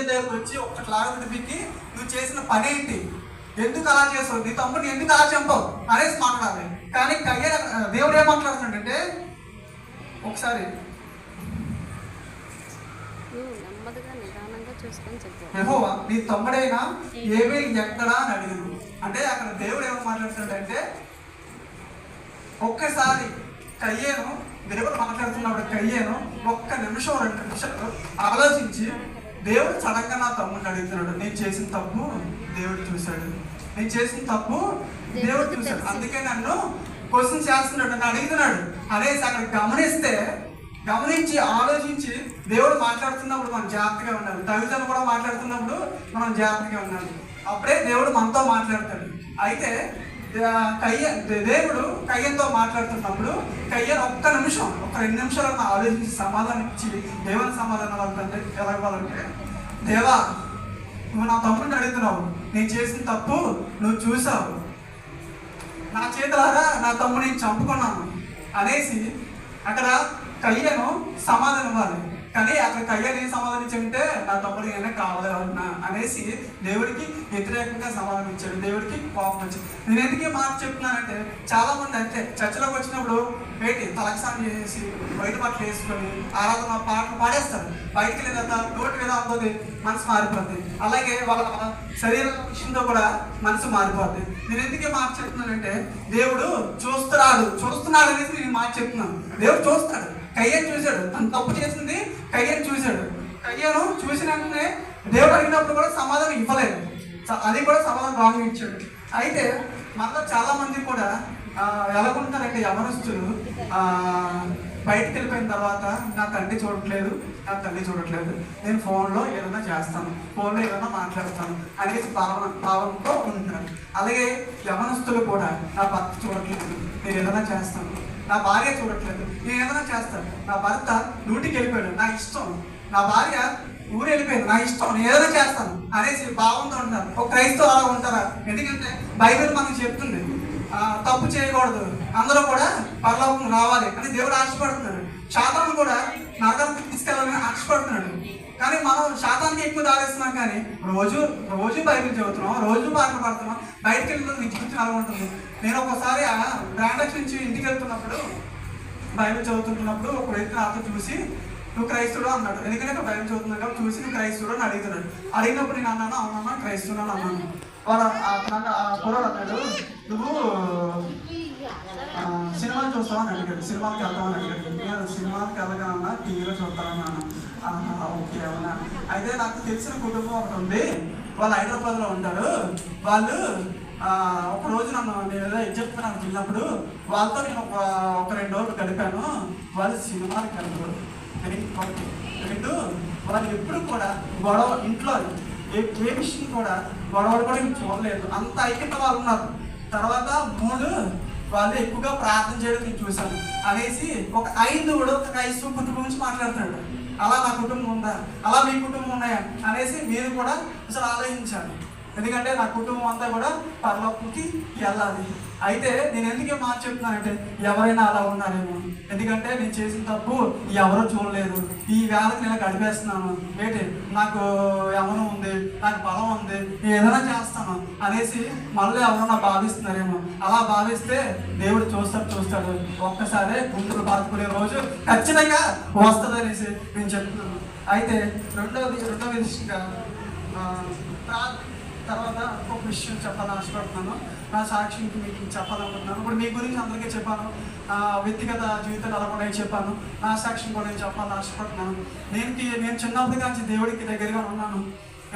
దగ్గరకు వచ్చి ఒక్కట్లాగా విడిపించి నువ్వు చేసిన పని ఏంటి, ఎందుకు అలా చేసావు, నీ తమ్ముడిని ఎందుకు అలా చంపావు అనేసి మాట్లాడాలి. కానీ దేవుడు ఏం మాట్లాడుతున్నాడంటే, ఒకసారి యెహోవా నీ తమ్ముడైనా ఏబేలు ఎక్కడా అని అడిగాను. అంటే అక్కడ దేవుడు ఏమని మాట్లాడుతున్నాడంటే, ఒక్కసారి కయ్యేను దేవుడు మాట్లాడుతున్నప్పుడు కయ్యేను ఒక్క నిమిషం 2 నిమిషాలు ఆలోచించి దేవుడు సడన్గా నా తమ్ముడిని అడుగుతున్నాడు. నేను చేసిన తప్పు దేవుడు చూశాడు, నేను చేసిన తప్పు దేవుడు చూశాడు, అందుకే నన్ను క్వశ్చన్ చేస్తున్నాడు, నన్ను అడుగుతున్నాడు అనేసి అక్కడ గమనించి ఆలోచించి దేవుడు మాట్లాడుతున్నప్పుడు మనం జాగ్రత్తగా ఉండాలి. తల్లిదండ్రులు కూడా మాట్లాడుతున్నప్పుడు మనం జాగ్రత్తగా ఉండాలి. అప్పుడే దేవుడు మనతో మాట్లాడతాడు. అయితే దేవుడు కయ్యంతో మాట్లాడుతున్నప్పుడు కయ్యను ఒక్క 2 నిమిషాలను ఆలోచించి సమాధానం ఇచ్చి దేవుని సమాధానం అంటే ఎలాగవాలంటే, దేవా నువ్వు నా తమ్ముడిని అడుగుతున్నావు, నేను చేసిన తప్పు నువ్వు చూసావు, నా చేతులారా నా తమ్ముడిని చంపుకున్నాను అనేసి అక్కడ కయ్యను సమాధానం ఇవ్వాలి. కానీ అక్కడ కయ్యని సమాధానం ఇచ్చాడంటే నా తమ్ముడు ఏమైనా కావాలి అనేసి దేవుడికి వ్యతిరేకంగా సమాధానం ఇచ్చాడు. దేవుడికి కోపం వచ్చింది. నేను ఎందుకే మాట చెప్తున్నానంటే, చాలా మంది అంతే చర్చలోకి వచ్చినప్పుడు తలక్షాన్ని చేసి బయట బట్టలు వేసుకొని ఆరాధన పాటలు పాడేస్తారు. బయటికి వెళ్ళేదా నోటి మీద అవుతుంది, మనసు మారిపోద్ది. అలాగే వాళ్ళ శరీర విషయంలో కూడా మనసు మారిపోద్ది. నేను ఎందుకే మాట చెప్తున్నానంటే, దేవుడు చూస్తున్నాడు అనేసి నేను మాట చెప్తున్నాను. దేవుడు చూస్తాడు. కయ్యను చూశాడు, తను తప్పు చేసింది కయ్యను చూశాడు. కయ్యను చూసిన వెంటనే దేవుడు అడిగినప్పుడు కూడా సమాధానం ఇవ్వలేదు, అది కూడా సమాధానం రాంగ్ ఇచ్చాడు. అయితే మనలో చాలా మంది కూడా ఎలాగుంటారంటే, యవనస్తులు బయటకు వెళ్ళిపోయిన తర్వాత నా తండ్రి చూడట్లేదు, నా తల్లి చూడట్లేదు, నేను ఫోన్లో ఏదైనా చేస్తాను, ఫోన్లో ఏదైనా మాట్లాడతాను అనేసి భావంతో ఉంటారు. అలాగే యవనస్తులు కూడా నా భర్త చూడట్లేదు, నేను ఏదైనా చేస్తాను, నా భార్య చూడట్లేదు, నేను ఏదైనా చేస్తాను, నా భర్త డ్యూటీకి వెళ్ళిపోయాడు, నా ఇష్టం, నా భార్య ఊరు వెళ్ళిపోయింది, నా ఇష్టం, నేను ఏదైనా చేస్తాను అనేసి భావంతో ఉంటారు. ఒక క్రైస్తవ అలా ఉంటారా? ఎందుకంటే బైబిల్ మనకు చెప్తుంది తప్పు చేయకూడదు, అందరూ కూడా పరలోకం రావాలి అని దేవుడు ఆశపడుతున్నాడు. శాతాను కూడా నరకానికి తీసుకెళ్ళాలని ఆశపడుతున్నాడు. కానీ మనం శాతానికి ఎక్కువ దారేస్తున్నాం. కానీ రోజు బైబిల్ చదువుతున్నాం, రోజు పాటలు పాడుతున్నాం, బయటకు వెళ్ళిన విచిత్రం అలా ఉంటుంది. నేను ఒకసారి బ్రాండక్స్ నుంచి ఇంటికి వెళ్తున్నప్పుడు బైబిల్ చదువుతున్నప్పుడు ఒక వ్యక్తి నాతో చూసి, నువ్వు క్రైస్తుడు అన్నాడు. ఎందుకంటే ఇక్కడ బైబిల్ చదువుతున్నాడు కాబట్టి చూసి నువ్వు క్రైస్తుడు అని అడుగుతున్నాడు. అడిగినప్పుడు నేను అన్నాను, అవునన్నా క్రైస్తుడు అని అన్నాను. వాడు కుర్రాడు అన్నాడు, నువ్వు సినిమాలు చూస్తావు అని అడిగాడు, సినిమాకి వెళ్తామని అడిగాడు. నేను సినిమాకి వెళ్ళగానన్నా టీవీలో చూస్తానన్నా. ఓకే అవునా. అయితే నాకు తెలిసిన కుటుంబం ఒకటి ఉంది, వాళ్ళు హైదరాబాద్లో ఉంటారు. వాళ్ళు ఒకరోజు నేను ఏదో చెప్తున్నాను వెళ్ళినప్పుడు వాళ్ళతో నేను ఒక 2 రోజులు గడిపాను. వాళ్ళు సినిమాకి వెళ్తారు. వాళ్ళు ఎప్పుడు కూడా గొడవ, ఇంట్లో ఏ విషయం కూడా గొడవలు కూడా చూడలేదు, అంత ఐక్యత వాళ్ళు ఉన్నారు. తర్వాత 3 వాళ్ళు ఎక్కువగా ప్రార్థన చేయడం నేను చూశాను అనేసి ఒక 5 క్రైస్తవ కుటుంబం నుంచి మాట్లాడుతున్నాడు. అలా నా కుటుంబం ఉందా, అలా మీ కుటుంబం ఉన్నాయా అనేసి మీరు కూడా అసలు ఆలోచించాలి. ఎందుకంటే నా కుటుంబం అంతా కూడా పరలోకంకి వెళ్ళాలి. అయితే నేను ఎందుకే మాట చెప్తున్నానంటే, ఎవరైనా అలా ఉన్నారేమో, ఎందుకంటే నేను చేసిన తప్పు ఎవరో చూడలేదు, ఈ వేళకి నేను గడిపేస్తున్నాను, నాకు యవ్వనం ఉంది, నాకు బలం ఉంది, ఏదైనా చేస్తాను అనేసి మళ్ళీ ఎవరన్నా భావిస్తున్నారేమో. అలా భావిస్తే దేవుడు చూస్తాడు. ఒక్కసారి గుండెలు బాదుకునే రోజు ఖచ్చితంగా వస్తుంది అనేసి నేను చెప్తున్నాను. అయితే రెండవ విషయంగా తర్వాత ఒక విషయం చెప్పాలని ఆశపడుతున్నాను. నా సాక్షికి మీకు చెప్పాలనుకుంటున్నాను. ఇప్పుడు మీ గురించి అందరికీ చెప్పాను, వ్యక్తిగత జీవితాలు ఎలా కూడా చెప్పాను, నా సాక్షిని కూడా నేను చెప్పాలని ఆశపడుతున్నాను. నేను చిన్నప్పటి నుంచి దేవుడికి దగ్గరగా ఉన్నాను.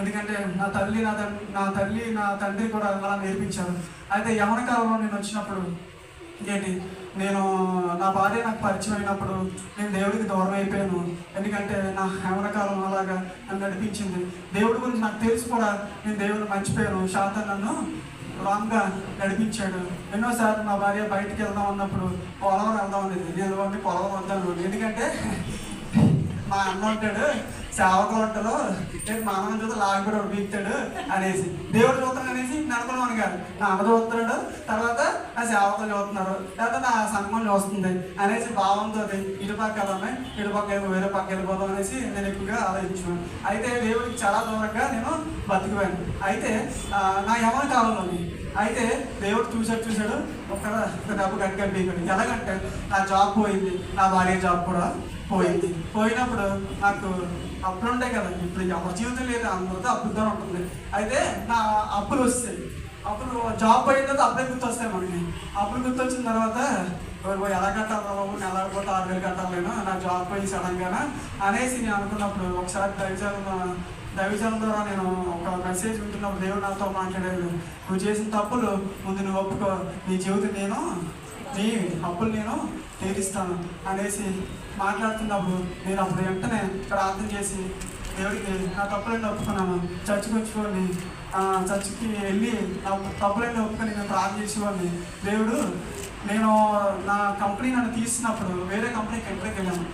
ఎందుకంటే నా తల్లి నా తండ్రి కూడా అలా నేర్పించారు. అయితే యవ్వన కాలంలో నేను వచ్చినప్పుడు నా భార్య నాకు పరిచయం అయినప్పుడు నేను దేవుడికి దూరం అయిపోయాను. ఎందుకంటే నా యవ్వన కాలం అలాగా నన్ను నడిపించింది. దేవుడి గురించి నాకు తెలిసి కూడా నేను దేవుడిని మర్చిపోయాను. శాతం నన్ను రాంగ్గా నడిపించాడు. ఎన్నోసార్లు మా భార్య బయటికి వెళ్దాం అన్నప్పుడు పోలవరం వెళ్దాం అనేది, నేను పొలవరం వద్దాను. ఎందుకంటే మా అన్న ఉంటాడు, సేవకులు ఉంటారు, నేను మా అన్న చూస్తే లాగబడి వీక్తాడు అనేసి, దేవుడు చూస్తాను అనేసి నడపడం కాదు, నా అన్న చూస్తున్నాడు, తర్వాత నా సేవకులు చూస్తున్నారు, లేకపోతే నా సంఘం చూస్తుంది అనేసి భావంతో ఇటు పక్క వెళ్దామే, ఇటు పక్క వేరే పక్క వెళ్ళిపోదాం అనేసి నేను ఎక్కువగా ఆలోచించాను. అయితే దేవుడికి చాలా దూరంగా నేను బతికిపోయాను. అయితే నా యవన కాలంలోని అయితే దేవుడు చూశాడు ఒక డబ్బు కట్టుకట్టించాడు. ఎలాగంటే నా జాబ్ పోయింది, నా భార్య జాబ్ కూడా పోయింది. పోయినప్పుడు నాకు అప్పులు ఉంటాయి కదా, ఇప్పుడు ఎవరి జీవితం లేదు, అందరితో అప్పులతో ఉంటుంది. అయితే నా అప్పులు వస్తాయి, అప్పుడు జాబ్ పోయిన తర్వాత అప్పులే గుర్తొస్తాయి మనకి. అప్పులు గుర్తొచ్చిన తర్వాత ఎలా కట్టాలి బాబు, నెల పోతే 6,000 కట్టాలేను, నా జాబ్ పోయి సడన్గా అనేసి నేను అనుకున్నప్పుడు ఒకసారి దైవజనం ద్వారా నేను ఒక మెసేజ్ వింటున్నప్పుడు దేవుడు నాతో మాట్లాడాడు, నువ్వు చేసిన తప్పులు ముందు నువ్వు ఒప్పుకో, నీ జీవితం నీ అప్పులు నేను తీరుస్తాను అనేసి మాట్లాడుతున్నప్పుడు నేను అప్పుడు వెంటనే ప్రార్థన చేసి దేవుడికి నా తప్పులన్నీ ఒప్పుకున్నాను. చర్చికి వచ్చుకోండి, చర్చికి వెళ్ళి నా తప్పులన్నీ ఒప్పుకొని నేను ప్రార్థన చేసేవాడిని. దేవుడు నేను నా కంపెనీ నన్ను తీసినప్పుడు వేరే కంపెనీకి ఎంట్రీకి వెళ్ళాను.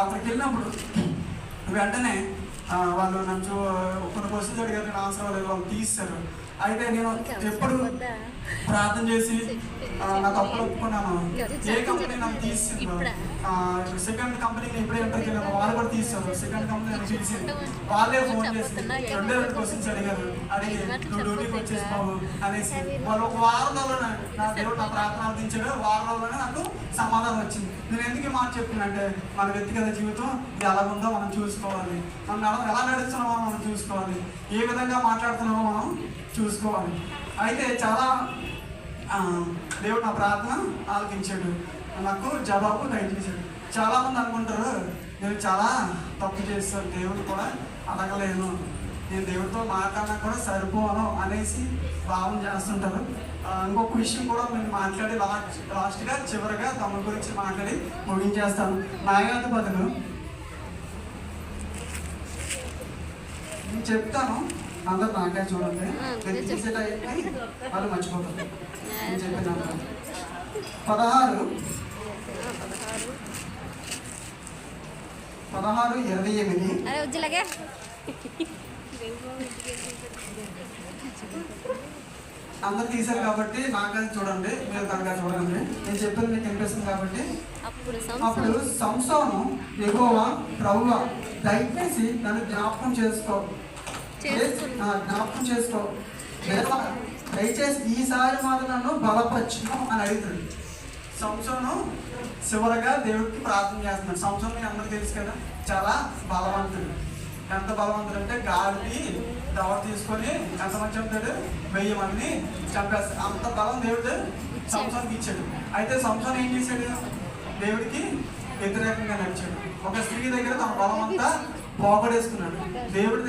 అక్కడికి వెళ్ళినప్పుడు వెంటనే వాళ్ళు నన్ను కొన్ని క్వశ్చన్స్ అడిగారు, నేను ఆన్సర్ అవ్వలేదు, వాళ్ళు తీస్తారు. అయితే నేను ఎప్పుడు ప్రార్థన చేసి నా తప్పులు ఒప్పుకున్నాను. ఏ కంపెనీ నన్ను తీసిందో, సెకండ్ కంపెనీకి ఎప్పుడే ఎంటర్ వెళ్ళాను, వాళ్ళు కూడా తీస్తారు. సెకండ్ కంపెనీ నన్ను తీసింది, వాళ్ళే ఫోన్ చేసి 2 క్వశ్చన్స్ అడిగి నువ్వు డ్యూటీకి వచ్చేసినావు అనేసి వాళ్ళు ఒక వారంలోనే నా దేవుడు నా ప్రార్థన అర్థించాడు. వారంలోనే నాకు సమాధానం వచ్చింది. నేను ఎందుకు ఈ మాట చెప్తున్నానంటే మన వ్యక్తిగత జీవితం ఇది ఎలా ఉందో మనం చూసుకోవాలి, మనం ఎలా నడుస్తున్నామో మనం చూసుకోవాలి, ఏ విధంగా మాట్లాడుతున్నామో మనం చూసుకోవాలి. అయితే చాలా దేవుడు నా ప్రార్థన ఆలకించాడు, నాకు జవాబు దయచేశాడు. చాలామంది అనుకుంటారు నేను చాలా తప్పు చేస్తాను, దేవుడు కూడా అడగలేను, నేను దేవుడితో మాట్లాడినా కూడా సరిపోను అనేసి భావన చేస్తుంటారు. ఇంకొక విషయం కూడా నేను మాట్లాడి లాస్ట్గా చివరిగా తమ గురించి మాట్లాడి ముగించేస్తాను. న్యాయాధిపతులు నేను చెప్తాను, అందరు నాకే చూడండి, నేను తీసే టైంకి వాళ్ళు మర్చిపోతారు. నేను చెప్పిన 16:28 అందరు తీశారు కాబట్టి నాకది చూడండి, మీరు కనుక చూడండి, నేను చెప్పేది మీకు వినిపిస్తుంది కాబట్టి. అప్పుడు సంసోను యెహోవా ప్రభువా దయచేసి నన్ను జ్ఞాపకం చేసుకో, దయచేసి ఈసారి మాత్రం నన్ను బలపరచును అని అడుగుతాడు. సంసోను చివరగా దేవుడికి ప్రార్థన చేస్తున్నాడు. సంసోను మీకు అందరికీ తెలుసు కదా, చాలా బలవంతుడు. ఎంత బలవంతుడు అంటే గాలికి దవ తీసుకొని ఎంతమంది చంపాడు, 1000 మందిని చంపేస్తాడు. అంత బలం దేవుడు సంసోనుకి ఇచ్చాడు. అయితే సంసోను ఏం చేశాడు, దేవుడికి వ్యతిరేకంగా నడిచాడు. ఒక స్త్రీ దగ్గర తన బలం అంతా పోగొడేసుకున్నాడు. దేవుడి